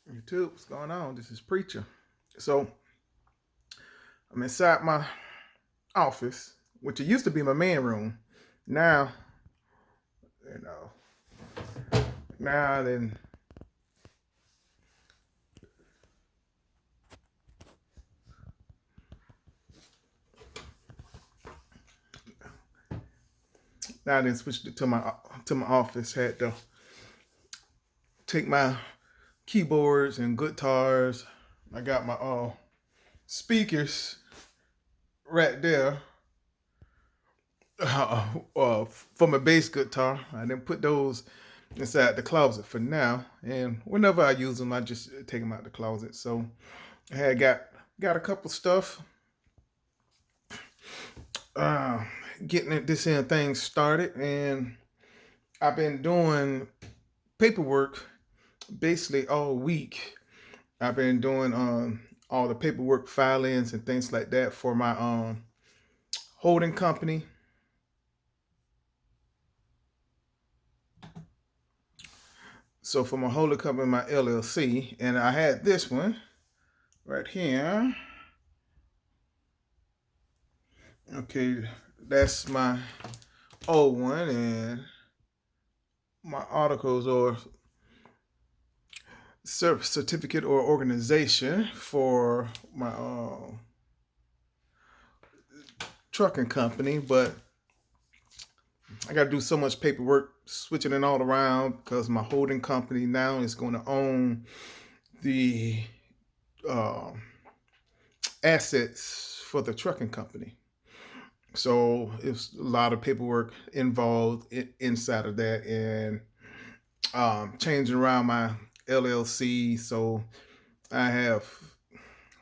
YouTube, what's going on? This is Preacher. So I'm inside my office, which it used to be my main room. Now, you know, now then, now then switched it to my office. Had to take my keyboards and guitars. I got my speakers right there for my bass guitar. I didn't put those inside the closet for now, and whenever I use them, I just take them out the closet. So I had got a couple stuff, uh, getting this in thing started, and I've been doing paperwork basically all week. I've been doing all the paperwork filings and things like that for my holding company. So for my holding company, my LLC, and I had this one right here. Okay, that's my old one, and my articles or certificate or organization for my trucking company. But I got to do so much paperwork switching it all around because my holding company now is going to own the uh, assets for the trucking company. So it's a lot of paperwork involved inside of that, and changing around my LLC. So I have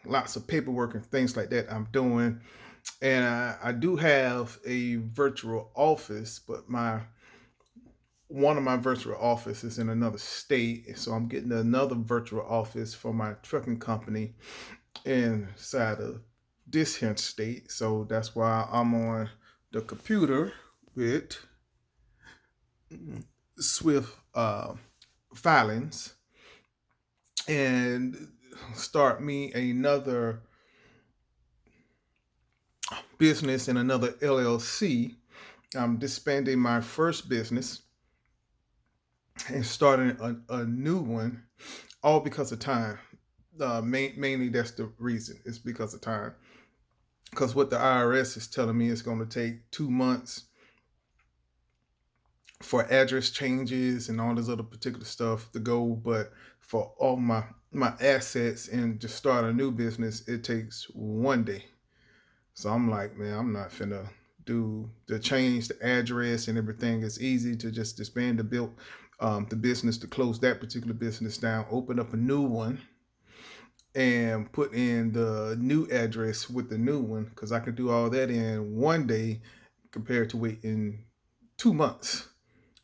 lots of paperwork and things like that I'm doing. And I do have a virtual office, but my one of my virtual offices in another state. So I'm getting another virtual office for my trucking company inside of this here state. So that's why I'm on the computer with Swift filings and start me another business in another LLC. I'm disbanding my first business and starting a new one, all because of time. Mainly, that's the reason. It's because of time. Because what the IRS is telling me is going to take 2 months for address changes and all this other particular stuff to go, but for all my assets and just start a new business, it takes 1 day. So I'm like, man, I'm not finna do the change the address and everything. It's easy to just disband the business, to close that particular business down, open up a new one, and put in the new address with the new one because I could do all that in 1 day compared to waiting 2 months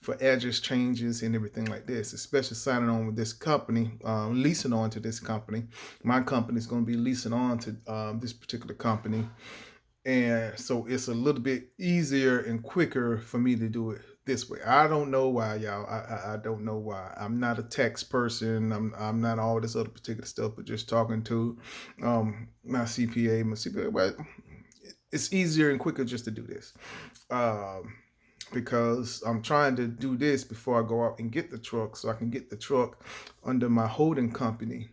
for address changes and everything like this, especially signing on with this company, leasing on to this company. My company is going to be leasing on to this particular company. And so it's a little bit easier and quicker for me to do it this way. I don't know why, y'all. I don't know why. I'm not a tax person. I'm not all this other particular stuff, but just talking to my CPA, well, it's easier and quicker just to do this. Um, because I'm trying to do this before I go out and get the truck, so I can get the truck under my holding company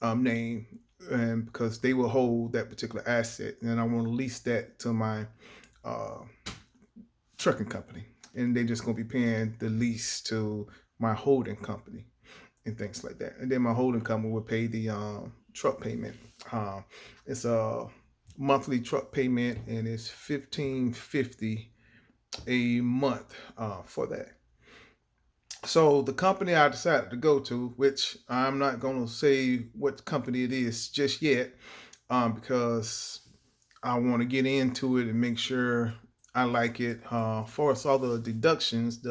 name, and because they will hold that particular asset, and I want to lease that to my uh, trucking company, and they're just going to be paying the lease to my holding company and things like that, and then my holding company will pay the truck payment. It's a monthly truck payment, and it's 1550 a month for that. So the company I decided to go to, which I'm not going to say what company it is just yet, because I want to get into it and make sure I like it. For us, all the deductions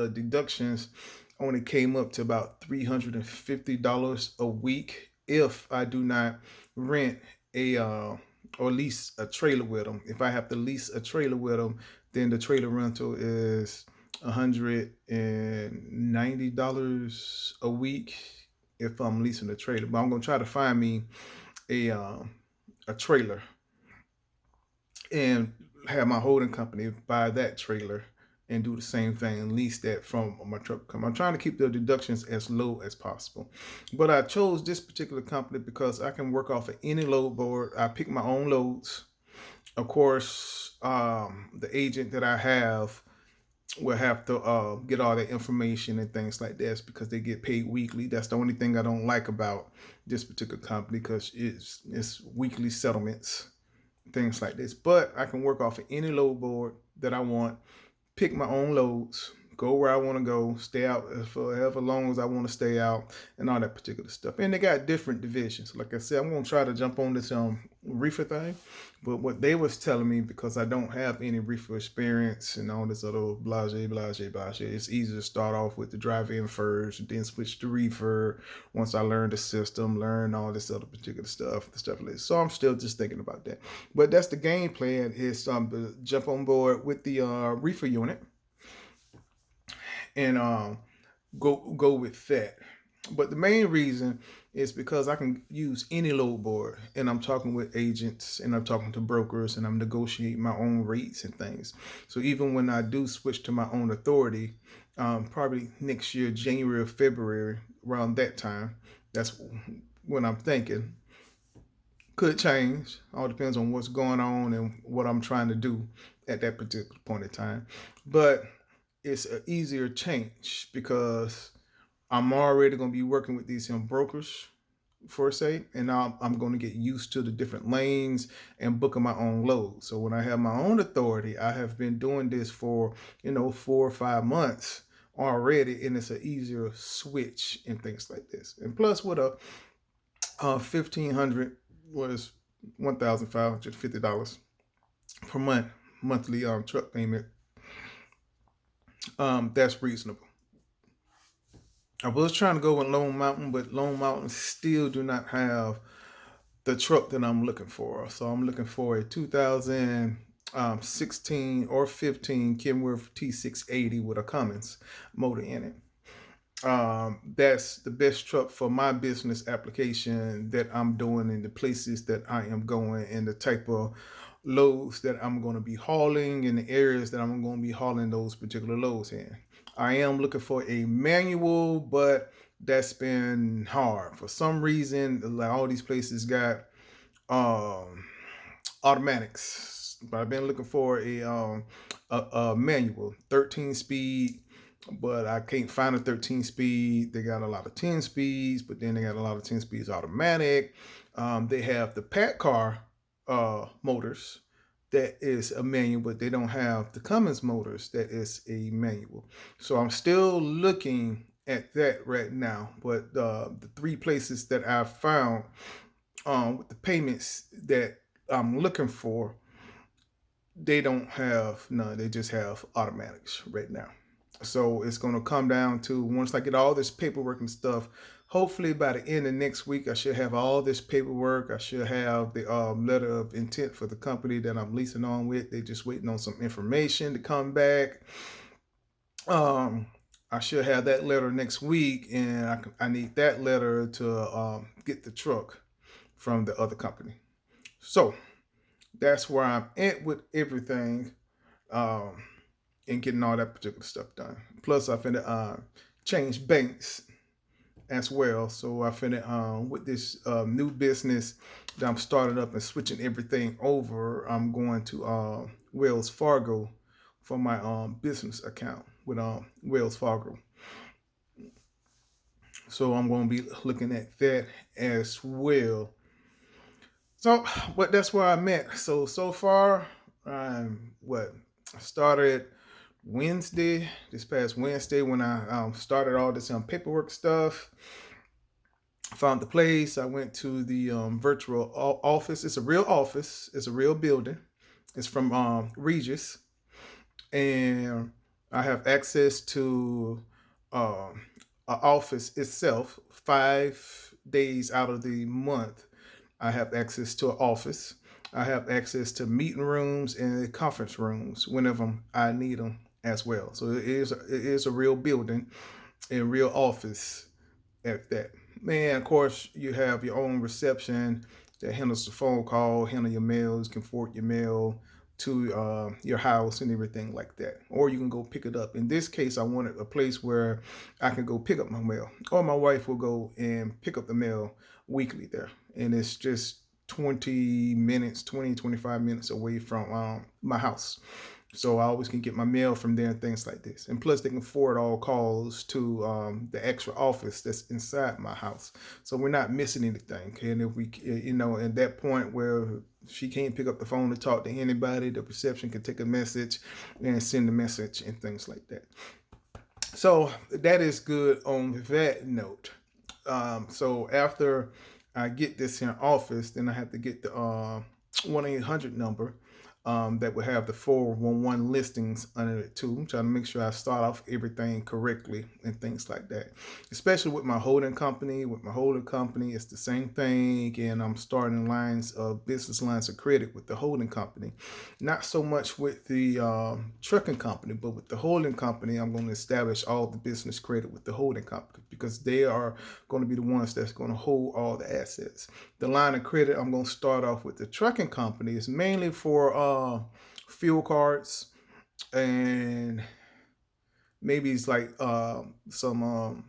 only came up to about $350 a week if I do not rent a or lease a trailer with them. If I have to lease a trailer with them, then the trailer rental is $190 a week, if I'm leasing a trailer. But I'm gonna try to find me a um, a trailer and have my holding company buy that trailer and do the same thing, lease that from my truck company. I'm trying to keep the deductions as low as possible. But I chose this particular company because I can work off of any load board. I pick my own loads. Of course, the agent that I have will have to get all that information and things like this because they get paid weekly. That's the only thing I don't like about this particular company because it's weekly settlements, things like this. But I can work off of any load board that I want, pick my own loads, go where I want to go, stay out for however long as I want to stay out, and all that particular stuff. And they got different divisions. Like I said, I'm gonna try to jump on this reefer thing, but what they was telling me, because I don't have any reefer experience and all this other blase, it's easy to start off with the drive-in first, and then switch to reefer. Once I learn the system, learn all this other particular stuff, the stuff like this. So I'm still just thinking about that. But that's the game plan, is to jump on board with the reefer unit and go with that. But the main reason is because I can use any load board, and I'm talking with agents, and I'm talking to brokers, and I'm negotiating my own rates and things. So even when I do switch to my own authority, probably next year, January or February, around that time, that's when I'm thinking. Could change. All depends on what's going on and what I'm trying to do at that particular point in time. But it's an easier change because I'm already going to be working with these brokers for say, and now I'm going to get used to the different lanes and booking my own loads. So when I have my own authority, I have been doing this for 4 or 5 months already, and it's an easier switch and things like this. And plus, with a 1,500 was $1,550 per month monthly truck payment. That's reasonable. I was trying to go with Lone Mountain, but Lone Mountain still do not have the truck that I'm looking for. So I'm looking for a 2016 or 15 Kenworth T680 with a Cummins motor in it. That's the best truck for my business application that I'm doing in the places that I am going and the type of loads that I'm going to be hauling in the areas that I'm going to be hauling those particular loads in. I am looking for a manual, but that's been hard for some reason. Like all these places got automatics, but I've been looking for a manual 13 speed, but I can't find a 13 speed. They got a lot of 10 speeds, but then they got a lot of 10 speeds automatic. They have the PACCAR motors that is a manual, but they don't have the Cummins motors that is a manual. So I'm still looking at that right now. But the three places that I've found with the payments that I'm looking for, they don't have none. They just have automatics right now. So it's going to come down to, once I get all this paperwork and stuff, hopefully by the end of next week, I should have all this paperwork. I should have the letter of intent for the company that I'm leasing on with. They're just waiting on some information to come back. I should have that letter next week, and I need that letter to get the truck from the other company. So that's where I'm at with everything. And getting all that particular stuff done. Plus, I finna change banks as well. So I finna with this new business that I'm starting up and switching everything over. I'm going to Wells Fargo for my business account with Wells Fargo. So I'm going to be looking at that as well. So, but that's where I'm at. So far, I started this past Wednesday, when I started all this paperwork stuff. Found the place. I went to the virtual office. It's a real office. It's a real building. It's from Regis, and I have access to an office itself 5 days out of the month. I have access to an office. I have access to meeting rooms and conference rooms whenever I need them as well. So it is a real building and real office at that. Man, of course, you have your own reception that handles the phone call, handle your mails, can forward your mail to your house and everything like that. Or you can go pick it up. In this case, I wanted a place where I can go pick up my mail, or my wife will go and pick up the mail weekly there. And it's just 20 minutes, 20, 25 minutes away from my house. So I always can get my mail from there and things like this. And plus, they can forward all calls to the extra office that's inside my house. So we're not missing anything. And if we, at that point where she can't pick up the phone to talk to anybody, the reception can take a message and send a message and things like that. So that is good on that note. So after I get this in office, then I have to get the 1-800 number that would have the 411 listings under it too. I'm trying to make sure I start off everything correctly and things like that. Especially with my holding company. With my holding company, it's the same thing, and I'm starting lines of business lines of credit with the holding company. Not so much with the trucking company, but with the holding company, I'm going to establish all the business credit with the holding company because they are going to be the ones that's going to hold all the assets. The line of credit I'm going to start off with the trucking company is mainly for fuel cards, and maybe it's like some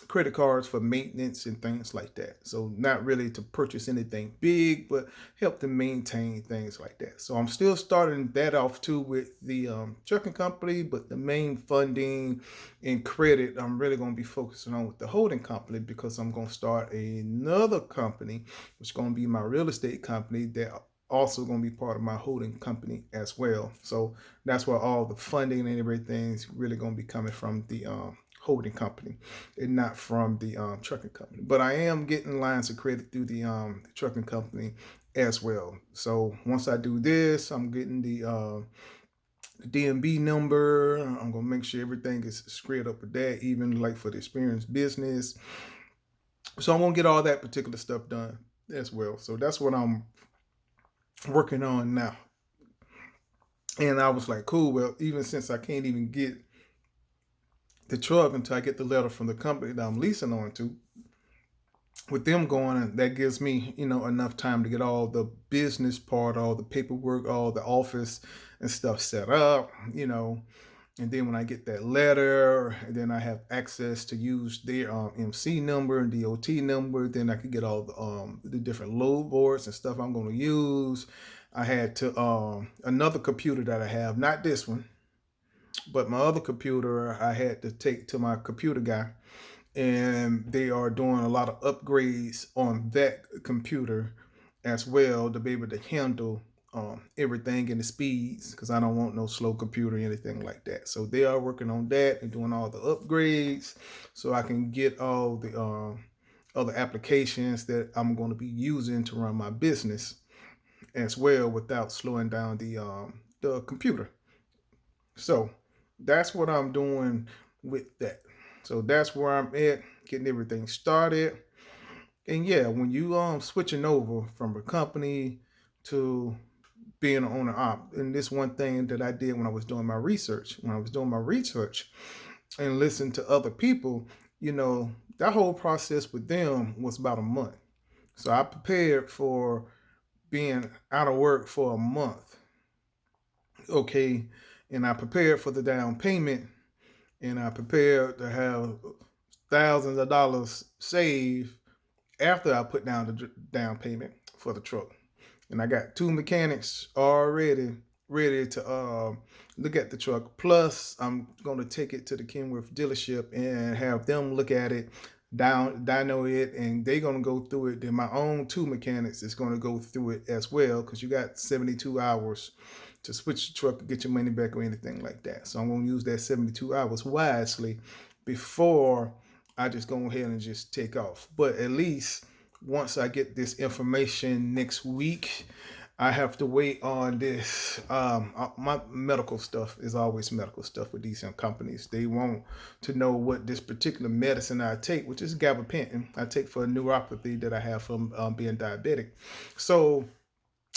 credit cards for maintenance and things like that. So not really to purchase anything big, but help to maintain things like that. So I'm still starting that off too with the trucking company, but the main funding and credit I'm really going to be focusing on with the holding company because I'm going to start another company, which is going to be my real estate company that also going to be part of my holding company as well. So that's where all the funding and everything is really going to be coming from the holding company and not from the trucking company. But I am getting lines of credit through the trucking company as well. So once I do this, I'm getting the DMB number. I'm going to make sure everything is squared up with that, even like for the experienced business. So I'm going to get all that particular stuff done as well. So that's what I'm working on now. And I was like, cool, well, even since I can't even get the truck until I get the letter from the company that I'm leasing on to, with them going, that gives me, enough time to get all the business part, all the paperwork, all the office and stuff set up, and then when I get that letter, and then I have access to use their MC number and DOT number, then I can get all the different load boards and stuff I'm going to use. I had to another computer that I have, not this one, but my other computer I had to take to my computer guy, and they are doing a lot of upgrades on that computer as well to be able to handle everything in the speeds because I don't want no slow computer or anything like that. So they are working on that and doing all the upgrades so I can get all the other applications that I'm going to be using to run my business as well without slowing down the computer. So that's what I'm doing with that. So that's where I'm at, getting everything started. And yeah, when you switching over from a company to being an owner op, and this one thing that I did when I was doing my research, and listened to other people, that whole process with them was about a month. So I prepared for being out of work for a month. Okay. And I prepared for the down payment, and I prepared to have thousands of dollars saved after I put down the down payment for the truck. And I got two mechanics already ready to look at the truck. Plus, I'm going to take it to the Kenworth dealership and have them look at it, dyno it, and they're going to go through it. Then my own two mechanics is going to go through it as well because you got 72 hours to switch the truck to get your money back or anything like that. So I'm going to use that 72 hours wisely before I just go ahead and just take off. But at least once I get this information next week, I have to wait on this. My medical stuff is always medical stuff with these companies. They want to know what this particular medicine I take, which is gabapentin, I take for a neuropathy that I have from being diabetic. So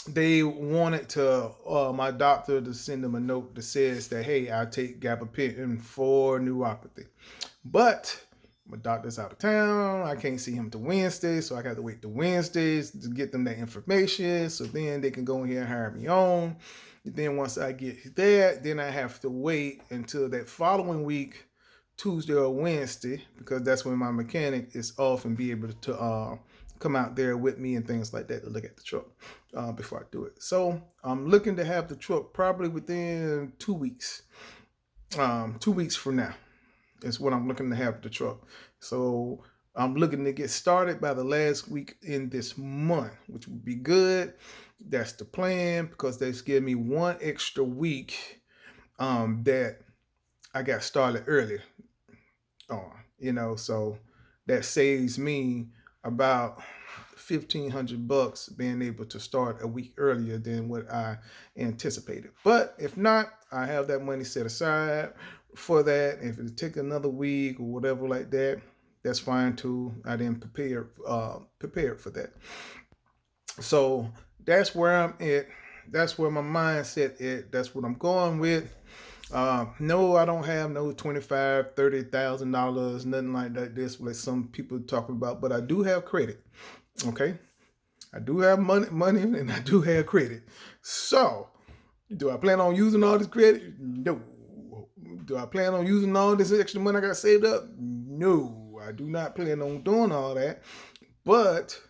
they wanted to my doctor to send them a note that says that, hey, I take gabapentin for neuropathy. But My doctor's out of town. I can't see him till Wednesday, so I got to wait till Wednesdays to get them that information. So then they can go in here and hire me on. And then once I get that, then I have to wait until that following week, Tuesday or Wednesday, because that's when my mechanic is off and be able to come out there with me and things like that to look at the truck before I do it. So I'm looking to have the truck probably within 2 weeks. 2 weeks from now is what I'm looking to have the truck. So I'm looking to get started by the last week in this month, which would be good. That's the plan, because that's giving me one extra week that I got started earlier on, so that saves me about $1,500 being able to start a week earlier than what I anticipated. But if not, I have that money set aside for that. If it take another week or whatever like that, that's fine too. I didn't prepare for that. So that's where I'm at. That's where my mindset is. That's what I'm going with. No, I don't have no $25,000, $30,000, nothing like that. This like some people talk about, but I do have credit. Okay, I do have money, and I do have credit. So, do I plan on using all this credit? No. Do I plan on using all this extra money I got saved up? No, I do not plan on doing all that. But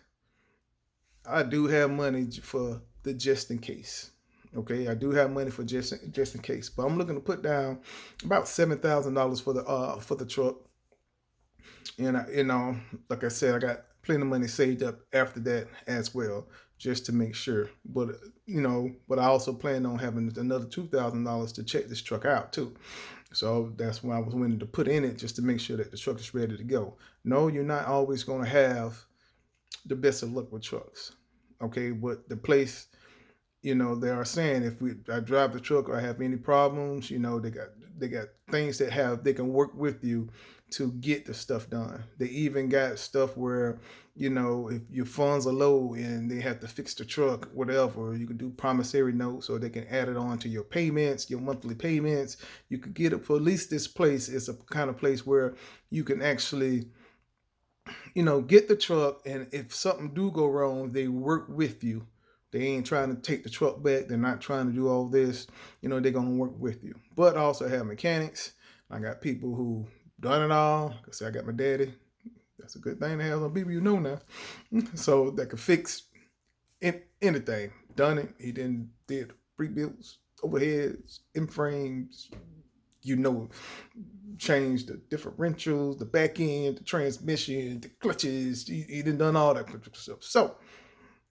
I do have money for the just in case. Okay, I do have money for just in case. But I'm looking to put down about $7,000 for the truck. And like I said, I got plenty of money saved up after that as well, just to make sure. But but I also plan on having another $2,000 to check this truck out too. So that's why I was willing to put in it, just to make sure that the truck is ready to go. No, you're not always going to have the best of luck with trucks. Okay, but the place, they are saying if I drive the truck or I have any problems, they got things that they can work with you to get the stuff done. They even got stuff where, if your funds are low and they have to fix the truck, whatever, you can do promissory notes, or they can add it on to your payments, your monthly payments. You could get it for at least this place. It's a kind of place where you can actually, get the truck, and if something do go wrong, they work with you. They ain't trying to take the truck back. They're not trying to do all this. They're going to work with you. But I also have mechanics. I got people who done it all. Like I said, I got my daddy. That's a good thing to have some people now. So that could fix anything. Done it. He did pre-builds, overheads, in-frames, changed the differentials, the back end, the transmission, the clutches. He done all that stuff. So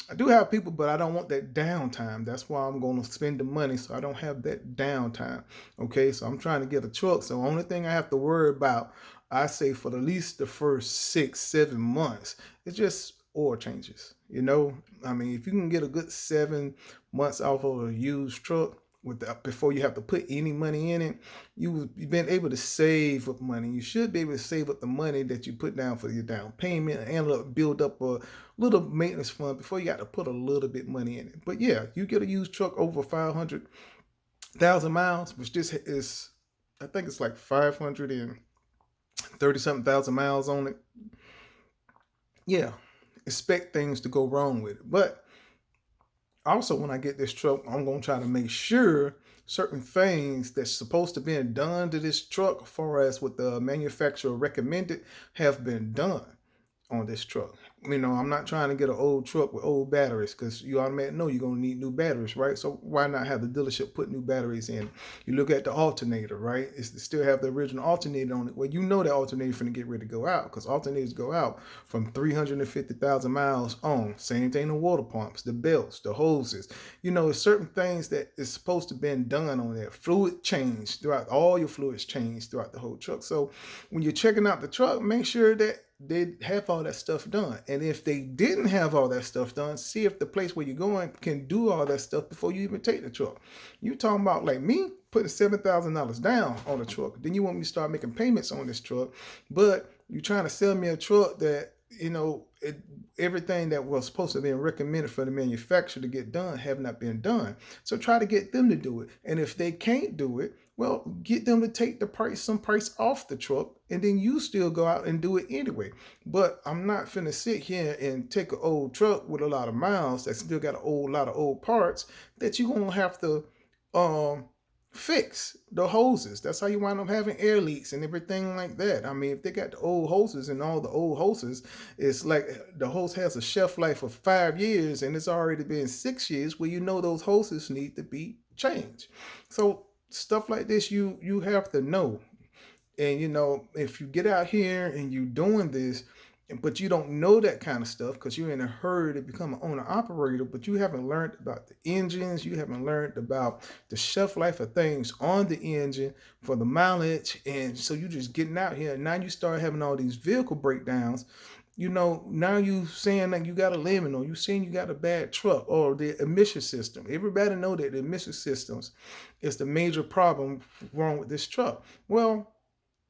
I do have people, but I don't want that downtime. That's why I'm going to spend the money, so I don't have that downtime. Okay, so I'm trying to get a truck. So the only thing I have to worry about, I say for at least the first 6-7 months, it's just oil changes. If you can get a good 7 months off of a used truck before you have to put any money in it, you've been able to save up money. You should be able to save up the money that you put down for your down payment and build up a little maintenance fund before you got to put a little bit money in it. But yeah, you get a used truck over 500,000 miles, which this is, I think it's like 530 something thousand miles on it. Yeah, expect things to go wrong with it. But also, when I get this truck, I'm going to try to make sure certain things that's supposed to be done to this truck, as far as what the manufacturer recommended, have been done on this truck. I'm not trying to get an old truck with old batteries, because you automatically know you're going to need new batteries, right? So why not have the dealership put new batteries in? You look at the alternator, right? It's still have the original alternator on it. Well, that alternator is going to get ready to go out, because alternators go out from 350,000 miles on. Same thing the water pumps, the belts, the hoses. There's certain things that is supposed to have been done on there. Fluid change throughout, all your fluids change throughout the whole truck. So when you're checking out the truck, make sure that they have all that stuff done. And if they didn't have all that stuff done, see if the place where you're going can do all that stuff before you even take the truck. You talking about like me putting $7,000 down on the truck. Then you want me to start making payments on this truck, but you're trying to sell me a truck that, everything that was supposed to be recommended for the manufacturer to get done have not been done. So try to get them to do it. And if they can't do it, Well, get them to take some price off the truck, and then you still go out and do it anyway. But I'm not finna sit here and take an old truck with a lot of miles that still got a whole lot of old parts that you're gonna have to um fix the hoses. That's how you wind up having air leaks and everything like that. I mean, if they got the old hoses and all the old hoses, it's like the hose has a shelf life of 5 years and it's already been 6 years. Well, you know those hoses need to be changed. So stuff like this, you have to know. And if you get out here and you doing this, but you don't know that kind of stuff because you're in a hurry to become an owner operator, but you haven't learned about the engines, you haven't learned about the shelf life of things on the engine for the mileage, and so you just getting out here and now you start having all these vehicle breakdowns. Now you saying that you got a lemon, or you saying you got a bad truck, or the emission system. Everybody know that the emission systems is the major problem wrong with this truck. Well,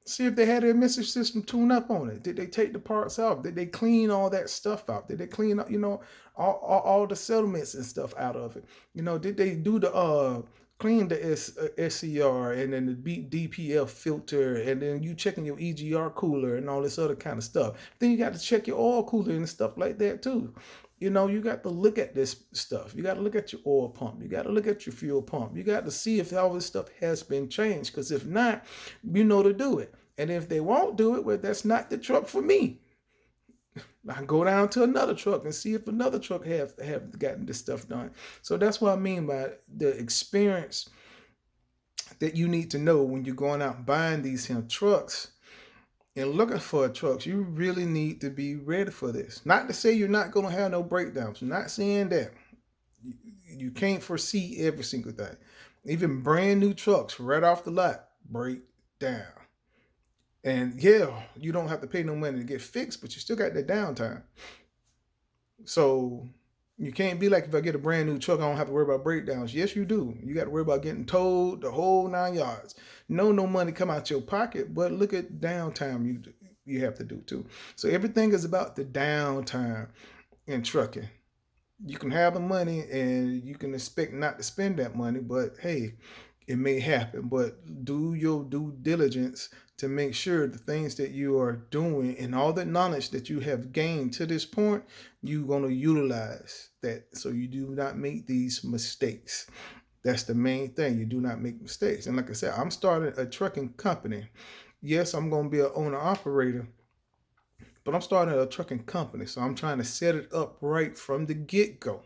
see if they had their message system tuned up on it. Did they take the parts out? Did they clean all that stuff out? Did they clean up, all the settlements and stuff out of it? Did they do the clean the SCR and then the DPF filter, and then you checking your EGR cooler and all this other kind of stuff. Then you got to check your oil cooler and stuff like that too. You got to look at this stuff. You got to look at your oil pump. You got to look at your fuel pump. You got to see if all this stuff has been changed. Because if not, to do it. And if they won't do it, well, that's not the truck for me. I can go down to another truck and see if another truck have gotten this stuff done. So that's what I mean by the experience that you need to know when you're going out buying these trucks and looking for trucks. You really need to be ready for this. Not to say you're not going to have no breakdowns. I'm not saying that. You can't foresee every single thing. Even brand new trucks right off the lot break down. And yeah, you don't have to pay no money to get fixed, but you still got that downtime. So you can't be like, if I get a brand new truck, I don't have to worry about breakdowns. Yes, you do. You got to worry about getting towed the whole 9 yards. No money come out your pocket, but look at downtime you have to do too. So everything is about the downtime in trucking. You can have the money and you can expect not to spend that money, but hey, it may happen. But do your due diligence to make sure the things that you are doing and all the knowledge that you have gained to this point, you're going to utilize that so you do not make these mistakes. That's the main thing. You do not make mistakes. And like I said, I'm starting a trucking company. Yes, I'm going to be an owner operator, but I'm starting a trucking company. So I'm trying to set it up right from the get-go.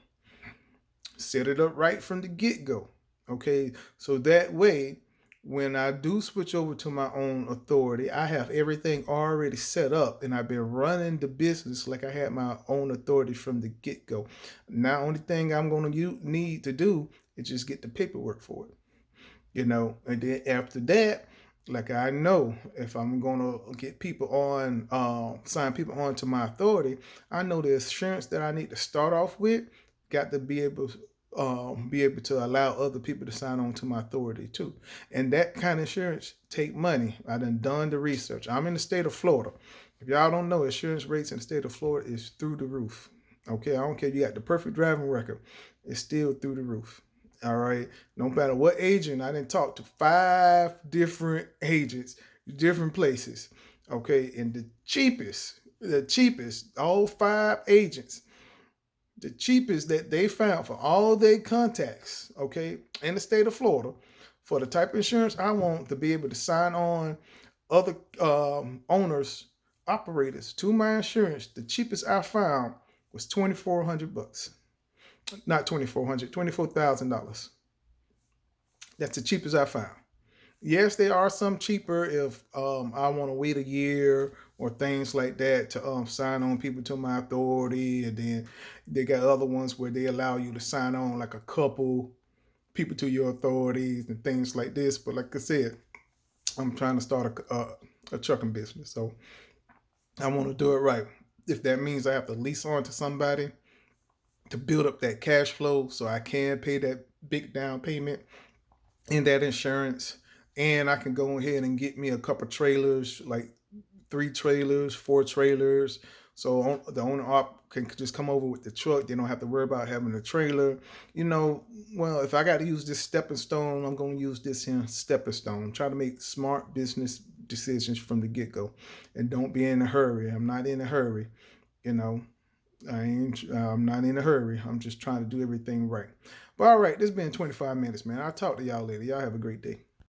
Set it up right from the get-go. Okay, so that way, when I do switch over to my own authority, I have everything already set up and I've been running the business like I had my own authority from the get-go. Now, only thing I'm going to need to do is just get the paperwork for it. And then after that, like I know if I'm going to get people on, sign people on to my authority, I know the assurance that I need to start off with got to be able to allow other people to sign on to my authority too. And that kind of insurance take money. I done the research. I'm in the state of Florida. If y'all don't know, insurance rates in the state of Florida is through the roof. Okay, I don't care if you got the perfect driving record. It's still through the roof. All right. No matter what agent, I didn't talk to 5 different agents, different places. Okay, and the cheapest, all 5 agents, the cheapest that they found for all their contacts, okay, in the state of Florida, for the type of insurance I want to be able to sign on other owners, operators to my insurance, the cheapest I found was $2,400. Not $2,400, $24,000. That's the cheapest I found. Yes, there are some cheaper if I want to wait a year or things like that to sign on people to my authority. And then they got other ones where they allow you to sign on like a couple people to your authorities and things like this. But like I said, I'm trying to start a trucking business. So I want to do it right. If that means I have to lease on to somebody to build up that cash flow so I can pay that big down payment in that insurance, and I can go ahead and get me a couple trailers, like 3 trailers, 4 trailers, So the owner op can just come over with the truck. They don't have to worry about having a trailer. You know, well, if I got to use this stepping stone, I'm going to use this here stepping stone. Try to make smart business decisions from the get go, and don't be in a hurry. I'm not in a hurry. You know, I'm not in a hurry. I'm just trying to do everything right. But all right, this has been 25 minutes, man. I'll talk to y'all later. Y'all have a great day.